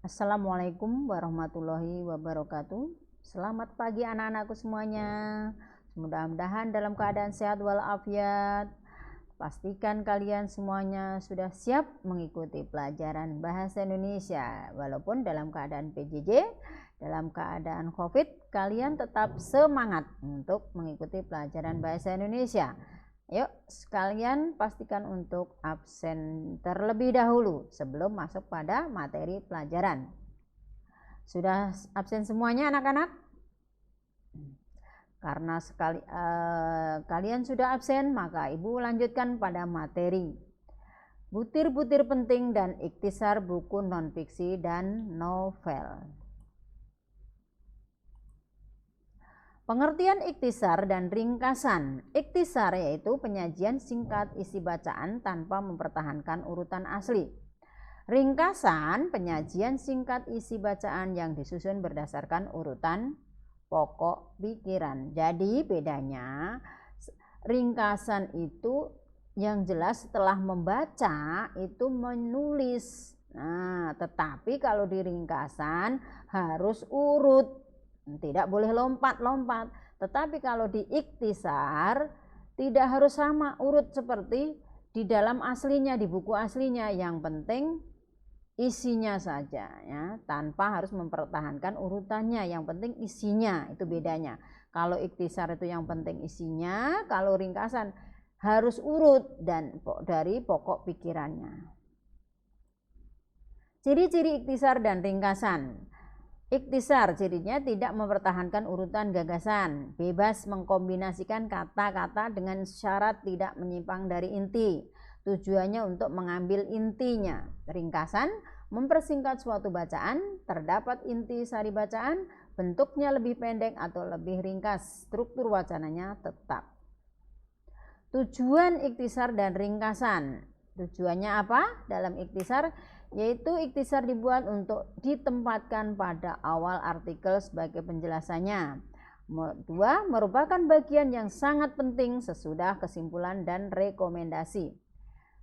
Assalamualaikum warahmatullahi wabarakatuh. Selamat pagi anak-anakku semuanya. Mudah-mudahan dalam keadaan sehat walafiat. Pastikan kalian semuanya sudah siap mengikuti pelajaran bahasa Indonesia. Walaupun dalam keadaan PJJ, dalam keadaan COVID, kalian tetap semangat untuk mengikuti pelajaran bahasa Indonesia. Yuk sekalian pastikan untuk absen terlebih dahulu sebelum masuk pada materi pelajaran. Sudah absen semuanya anak-anak? Karena kalian sudah absen, maka ibu lanjutkan pada materi butir-butir penting dan ikhtisar buku non-fiksi dan novel. Pengertian ikhtisar dan ringkasan. Ikhtisar yaitu penyajian singkat isi bacaan tanpa mempertahankan urutan asli. Ringkasan penyajian singkat isi bacaan yang disusun berdasarkan urutan pokok pikiran. Jadi bedanya ringkasan itu yang jelas setelah membaca itu menulis. Nah, tetapi kalau di ringkasan harus urut. Tidak boleh lompat-lompat. Tetapi kalau di ikhtisar tidak harus sama urut seperti di dalam aslinya, di buku aslinya. Yang penting isinya saja ya, tanpa harus mempertahankan urutannya. Yang penting isinya, itu bedanya. Kalau ikhtisar itu yang penting isinya, kalau ringkasan harus urut dan dari pokok pikirannya. Ciri-ciri ikhtisar dan ringkasan. Ikhtisar cirinya tidak mempertahankan urutan gagasan, bebas mengkombinasikan kata-kata dengan syarat tidak menyimpang dari inti. Tujuannya untuk mengambil intinya. Ringkasan mempersingkat suatu bacaan, terdapat inti sari bacaan, bentuknya lebih pendek atau lebih ringkas, struktur wacananya tetap. Tujuan ikhtisar dan ringkasan. Tujuannya apa dalam ikhtisar? Yaitu ikhtisar dibuat untuk ditempatkan pada awal artikel sebagai penjelasannya. 2. Merupakan bagian yang sangat penting sesudah kesimpulan dan rekomendasi.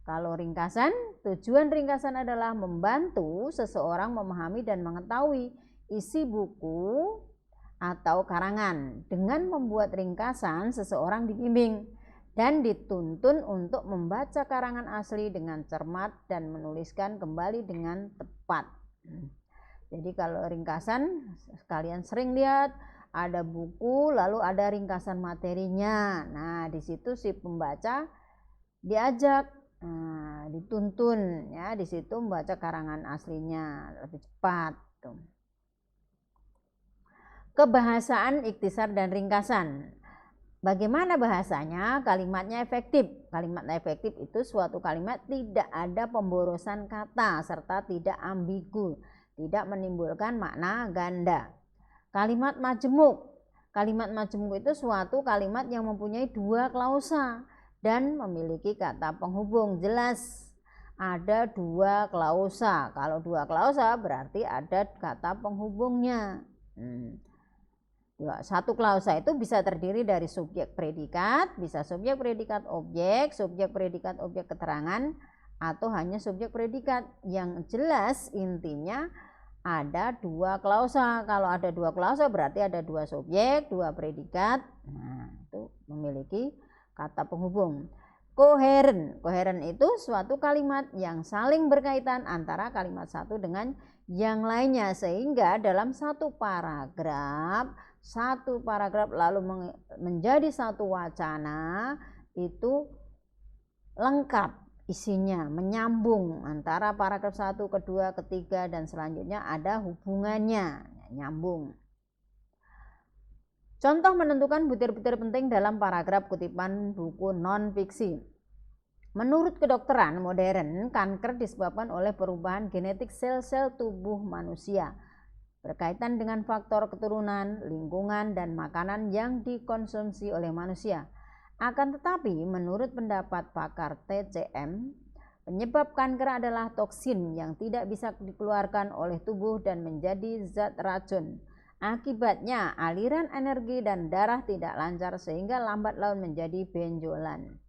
Kalau ringkasan, tujuan ringkasan adalah membantu seseorang memahami dan mengetahui isi buku atau karangan. Dengan membuat ringkasan, seseorang dibimbing dan dituntun untuk membaca karangan asli dengan cermat dan menuliskan kembali dengan tepat. Jadi kalau ringkasan, kalian sering lihat ada buku lalu ada ringkasan materinya. Nah, di situ si pembaca diajak, dituntun ya, di situ membaca karangan aslinya lebih cepat. Kebahasaan ikhtisar dan ringkasan. Bagaimana bahasanya? Kalimatnya efektif. Kalimat efektif itu suatu kalimat tidak ada pemborosan kata serta tidak ambigu, tidak menimbulkan makna ganda. Kalimat majemuk. Kalimat majemuk itu suatu kalimat yang mempunyai dua klausa dan memiliki kata penghubung. Jelas ada dua klausa. Kalau dua klausa berarti ada kata penghubungnya. Satu klausa itu bisa terdiri dari subjek predikat, bisa subjek predikat objek keterangan, atau hanya subjek predikat. Yang jelas intinya ada dua klausa. Kalau ada dua klausa berarti ada dua subjek, dua predikat. Nah, itu memiliki kata penghubung. Koheren. Koheren itu suatu kalimat yang saling berkaitan antara kalimat satu dengan yang lainnya, sehingga dalam satu paragraf lalu menjadi satu wacana itu lengkap isinya, menyambung antara paragraf 1, kedua, ketiga dan selanjutnya ada hubungannya, nyambung. Contoh menentukan butir-butir penting dalam paragraf kutipan buku non-fiksi. Menurut kedokteran modern, kanker disebabkan oleh perubahan genetik sel-sel tubuh manusia berkaitan dengan faktor keturunan, lingkungan, dan makanan yang dikonsumsi oleh manusia. Akan tetapi, menurut pendapat pakar TCM, penyebab kanker adalah toksin yang tidak bisa dikeluarkan oleh tubuh dan menjadi zat racun. Akibatnya, aliran energi dan darah tidak lancar sehingga lambat laun menjadi benjolan.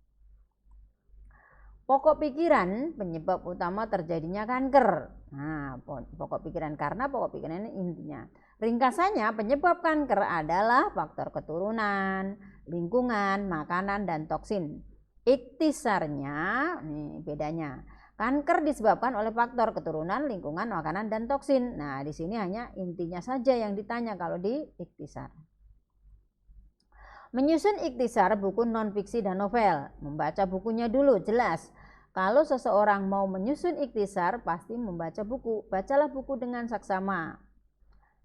Pokok pikiran penyebab utama terjadinya kanker. Nah, pokok pikiran karena pokok pikiran ini intinya. Ringkasannya, penyebab kanker adalah faktor keturunan, lingkungan, makanan, dan toksin. Iktisarnya, nih bedanya. Kanker disebabkan oleh faktor keturunan, lingkungan, makanan, dan toksin. Nah, di sini hanya intinya saja yang ditanya kalau di iktisar. Menyusun iktisar buku non-fiksi dan novel. Membaca bukunya dulu, jelas. Kalau seseorang mau menyusun iktisar, pasti membaca buku. Bacalah buku dengan saksama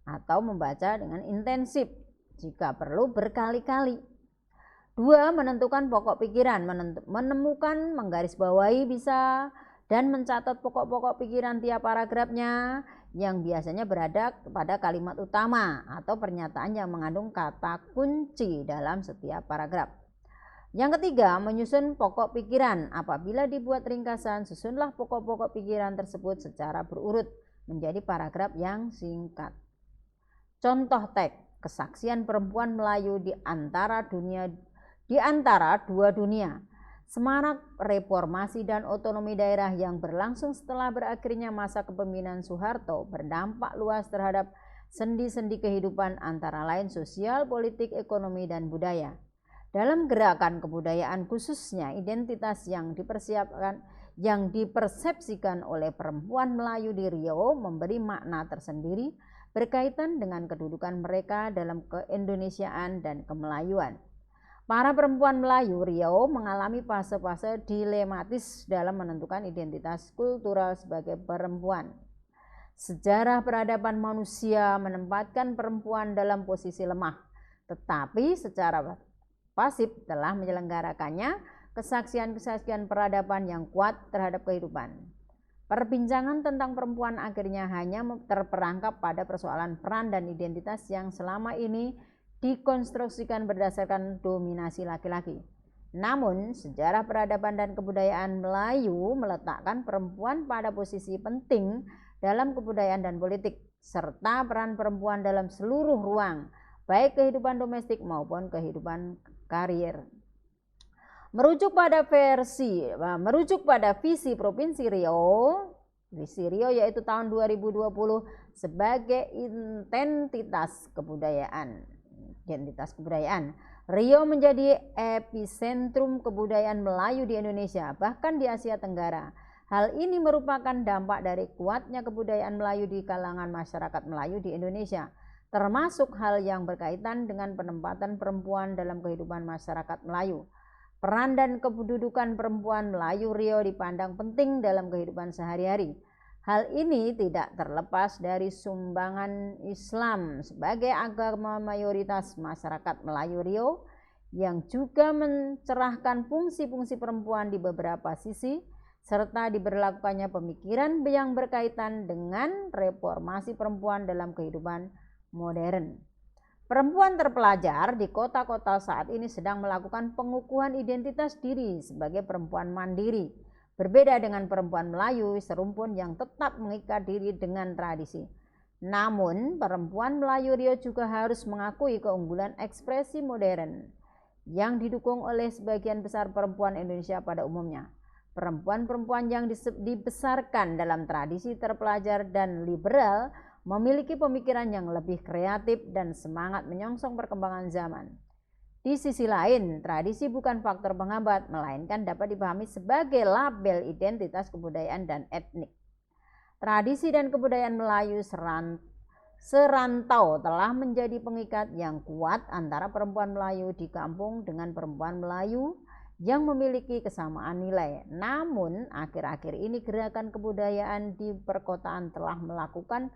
atau membaca dengan intensif, jika perlu berkali-kali. 2. Menentukan pokok pikiran. Menemukan, menggarisbawahi bisa, dan mencatat pokok-pokok pikiran tiap paragrafnya yang biasanya berada pada kalimat utama atau pernyataan yang mengandung kata kunci dalam setiap paragraf. Yang ketiga, menyusun pokok pikiran. Apabila dibuat ringkasan, susunlah pokok-pokok pikiran tersebut secara berurut menjadi paragraf yang singkat. Contoh teks, kesaksian perempuan Melayu di antara dua dunia. Semangat reformasi dan otonomi daerah yang berlangsung setelah berakhirnya masa kepemimpinan Soeharto berdampak luas terhadap sendi-sendi kehidupan antara lain sosial, politik, ekonomi, dan budaya. Dalam gerakan kebudayaan khususnya identitas yang dipersepsikan oleh perempuan Melayu di Riau memberi makna tersendiri berkaitan dengan kedudukan mereka dalam keindonesiaan dan kemelayuan. Para perempuan Melayu Riau mengalami fase-fase dilematis dalam menentukan identitas kultural sebagai perempuan. Sejarah peradaban manusia menempatkan perempuan dalam posisi lemah, tetapi secara pasif telah menyelenggarakannya kesaksian-kesaksian peradaban yang kuat terhadap kehidupan. Perbincangan tentang perempuan akhirnya hanya terperangkap pada persoalan peran dan identitas yang selama ini dikonstruksikan berdasarkan dominasi laki-laki. Namun, sejarah peradaban dan kebudayaan Melayu meletakkan perempuan pada posisi penting dalam kebudayaan dan politik, serta peran perempuan dalam seluruh ruang, baik kehidupan domestik maupun kehidupan karir. Merujuk pada visi Provinsi Riau, yaitu tahun 2020 sebagai identitas kebudayaan. Riau menjadi epicentrum kebudayaan Melayu di Indonesia, bahkan di Asia Tenggara. Hal ini merupakan dampak dari kuatnya kebudayaan Melayu di kalangan masyarakat Melayu di Indonesia, termasuk hal yang berkaitan dengan penempatan perempuan dalam kehidupan masyarakat Melayu. Peran dan kedudukan perempuan Melayu Riau dipandang penting dalam kehidupan sehari-hari. Hal ini tidak terlepas dari sumbangan Islam sebagai agama mayoritas masyarakat Melayu Riau yang juga mencerahkan fungsi-fungsi perempuan di beberapa sisi, serta diberlakukannya pemikiran yang berkaitan dengan reformasi perempuan dalam kehidupan modern. Perempuan terpelajar di kota-kota saat ini sedang melakukan pengukuhan identitas diri sebagai perempuan mandiri, berbeda dengan perempuan Melayu serumpun yang tetap mengikat diri dengan tradisi. Namun, perempuan Melayu Riau juga harus mengakui keunggulan ekspresi modern yang didukung oleh sebagian besar perempuan Indonesia pada umumnya. Perempuan-perempuan yang dibesarkan dalam tradisi terpelajar dan liberal memiliki pemikiran yang lebih kreatif dan semangat menyongsong perkembangan zaman. Di sisi lain, tradisi bukan faktor penghambat, melainkan dapat dipahami sebagai label identitas kebudayaan dan etnik. Tradisi dan kebudayaan Melayu serantau telah menjadi pengikat yang kuat antara perempuan Melayu di kampung dengan perempuan Melayu yang memiliki kesamaan nilai. Namun, akhir-akhir ini gerakan kebudayaan di perkotaan telah melakukan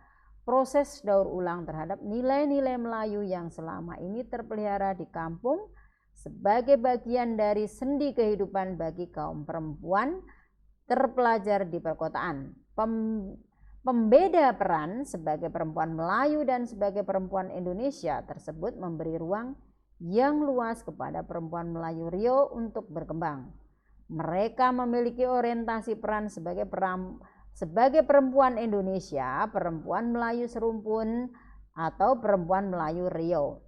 proses daur ulang terhadap nilai-nilai Melayu yang selama ini terpelihara di kampung sebagai bagian dari sendi kehidupan bagi kaum perempuan terpelajar di perkotaan. Pembeda peran sebagai perempuan Melayu dan sebagai perempuan Indonesia tersebut memberi ruang yang luas kepada perempuan Melayu Riau untuk berkembang. Mereka memiliki orientasi peran sebagai perempuan Indonesia, perempuan Melayu serumpun, atau perempuan Melayu Riau.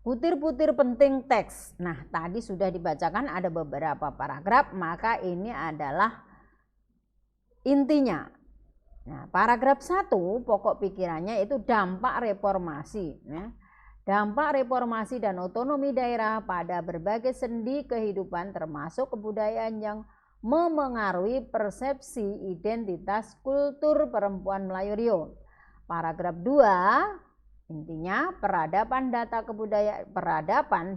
Butir-butir penting teks. Nah, tadi sudah dibacakan ada beberapa paragraf, maka ini adalah intinya. Nah, paragraf 1 pokok pikirannya itu dampak reformasi. Dampak reformasi dan otonomi daerah pada berbagai sendi kehidupan termasuk kebudayaan yang memengaruhi persepsi identitas kultur perempuan Melayu Riau. Paragraf 2 intinya peradaban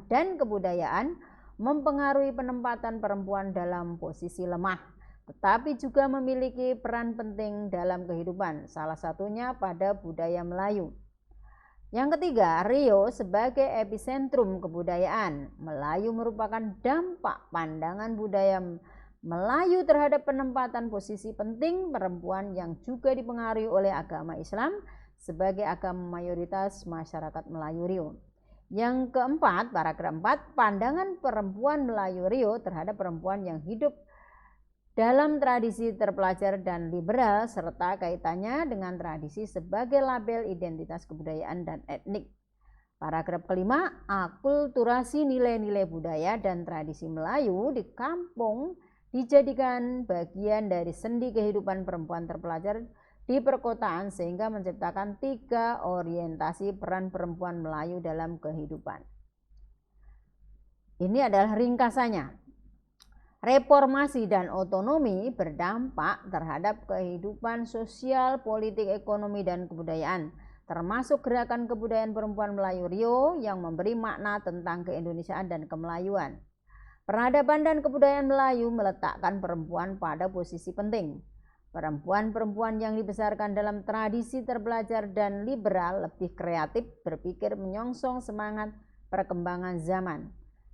dan kebudayaan mempengaruhi penempatan perempuan dalam posisi lemah, tetapi juga memiliki peran penting dalam kehidupan, salah satunya pada budaya Melayu. Yang ketiga, Riau sebagai epicentrum kebudayaan Melayu merupakan dampak pandangan budaya Melayu terhadap penempatan posisi penting perempuan yang juga dipengaruhi oleh agama Islam sebagai agama mayoritas masyarakat Melayu Riau. Yang keempat, paragraf 4, pandangan perempuan Melayu Riau terhadap perempuan yang hidup dalam tradisi terpelajar dan liberal serta kaitannya dengan tradisi sebagai label identitas kebudayaan dan etnik. Paragraf kelima, akulturasi nilai-nilai budaya dan tradisi Melayu di kampung dijadikan bagian dari sendi kehidupan perempuan terpelajar di perkotaan sehingga menciptakan 3 orientasi peran perempuan Melayu dalam kehidupan. Ini adalah ringkasannya. Reformasi dan otonomi berdampak terhadap kehidupan sosial, politik, ekonomi, dan kebudayaan, termasuk gerakan kebudayaan perempuan Melayu Riau yang memberi makna tentang keindonesiaan dan kemelayuan. Peradaban dan kebudayaan Melayu meletakkan perempuan pada posisi penting. Perempuan-perempuan yang dibesarkan dalam tradisi terpelajar dan liberal lebih kreatif, berpikir menyongsong semangat perkembangan zaman.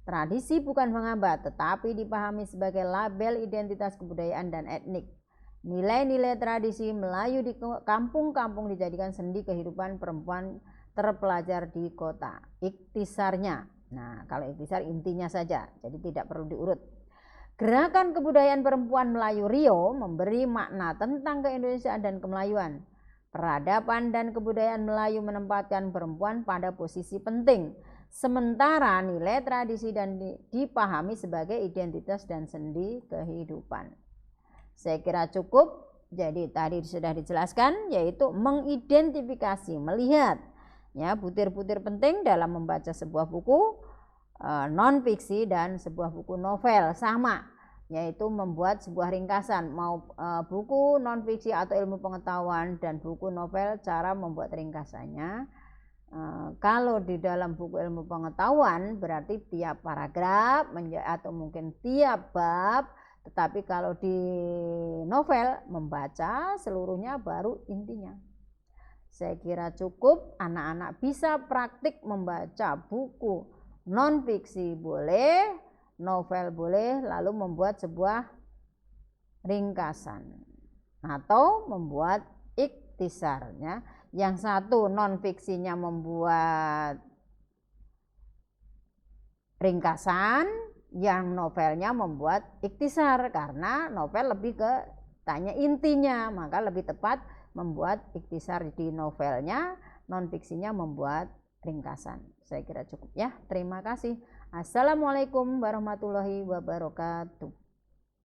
Tradisi bukan menghambat, tetapi dipahami sebagai label identitas kebudayaan dan etnik. Nilai-nilai tradisi Melayu di kampung-kampung dijadikan sendi kehidupan perempuan terpelajar di kota. Iktisarnya, nah kalau iktisar intinya saja, jadi tidak perlu diurut. Gerakan kebudayaan perempuan Melayu Riau memberi makna tentang keindonesiaan dan kemelayuan. Peradaban dan kebudayaan Melayu menempatkan perempuan pada posisi penting, sementara nilai tradisi dan dipahami sebagai identitas dan sendi kehidupan. Saya kira cukup. Jadi tadi sudah dijelaskan, yaitu mengidentifikasi, melihat ya butir-butir penting dalam membaca sebuah buku non fiksi dan sebuah buku novel sama, yaitu membuat sebuah ringkasan, mau buku non fiksi atau ilmu pengetahuan dan buku novel, cara membuat ringkasannya. Kalau di dalam buku ilmu pengetahuan berarti tiap paragraf atau mungkin tiap bab, tetapi kalau di novel membaca seluruhnya baru intinya. Saya kira cukup, anak-anak bisa praktik membaca buku non fiksi boleh, novel boleh, lalu membuat sebuah ringkasan atau membuat iktisarnya. Yang satu non fiksinya membuat ringkasan, yang novelnya membuat iktisar, karena novel lebih ke tanya intinya, maka lebih tepat membuat iktisar di novelnya, non fiksinya membuat ringkasan. Saya kira cukup ya. Terima kasih. Assalamualaikum warahmatullahi wabarakatuh.